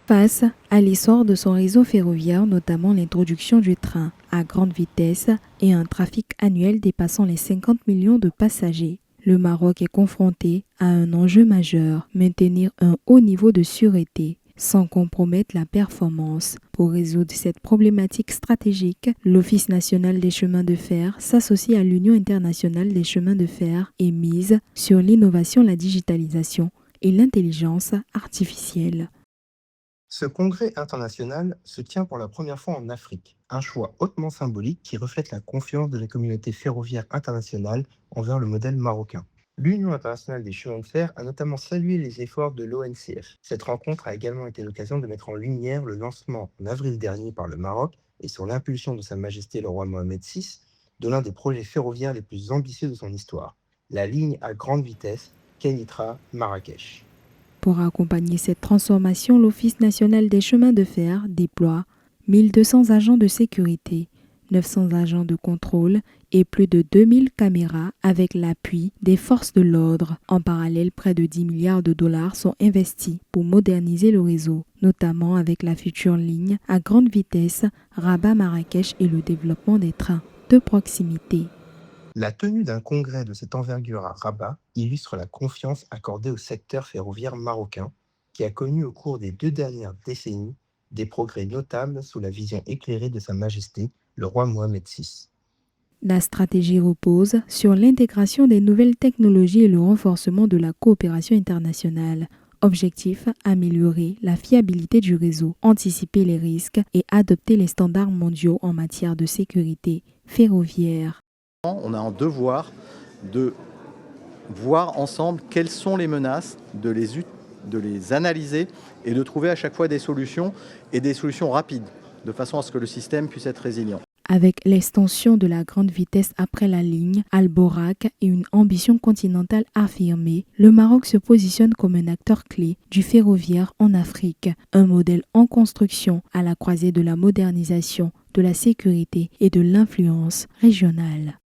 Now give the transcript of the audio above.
Face à l'essor de son réseau ferroviaire, notamment l'introduction du train à grande vitesse et un trafic annuel dépassant les 50 millions de passagers, le Maroc est confronté à un enjeu majeur, maintenir un haut niveau de sûreté sans compromettre la performance. Pour résoudre cette problématique stratégique, l'Office national des chemins de fer s'associe à l'Union internationale des chemins de fer et mise sur l'innovation, la digitalisation et l'intelligence artificielle. Ce congrès international se tient pour la première fois en Afrique, un choix hautement symbolique qui reflète la confiance de la communauté ferroviaire internationale envers le modèle marocain. L'Union internationale des chemins de fer a notamment salué les efforts de l'ONCF. Cette rencontre a également été l'occasion de mettre en lumière le lancement en avril dernier par le Maroc et sur l'impulsion de Sa Majesté le roi Mohamed VI de l'un des projets ferroviaires les plus ambitieux de son histoire, la ligne à grande vitesse Kenitra-Marrakech. Pour accompagner cette transformation, l'Office national des chemins de fer déploie 1200 agents de sécurité, 900 agents de contrôle et plus de 2000 caméras avec l'appui des forces de l'ordre. En parallèle, près de 10 milliards de dollars sont investis pour moderniser le réseau, notamment avec la future ligne à grande vitesse Rabat-Marrakech et le développement des trains de proximité. La tenue d'un congrès de cette envergure à Rabat illustre la confiance accordée au secteur ferroviaire marocain, qui a connu au cours des 2 dernières décennies des progrès notables sous la vision éclairée de Sa Majesté, le roi Mohamed VI. La stratégie repose sur l'intégration des nouvelles technologies et le renforcement de la coopération internationale. Objectif, améliorer la fiabilité du réseau, anticiper les risques et adopter les standards mondiaux en matière de sécurité ferroviaire. On a un devoir de voir ensemble quelles sont les menaces, de les analyser et de trouver à chaque fois des solutions et des solutions rapides, de façon à ce que le système puisse être résilient. Avec l'extension de la grande vitesse après la ligne Alborak et une ambition continentale affirmée, le Maroc se positionne comme un acteur clé du ferroviaire en Afrique, un modèle en construction à la croisée de la modernisation, de la sécurité et de l'influence régionale.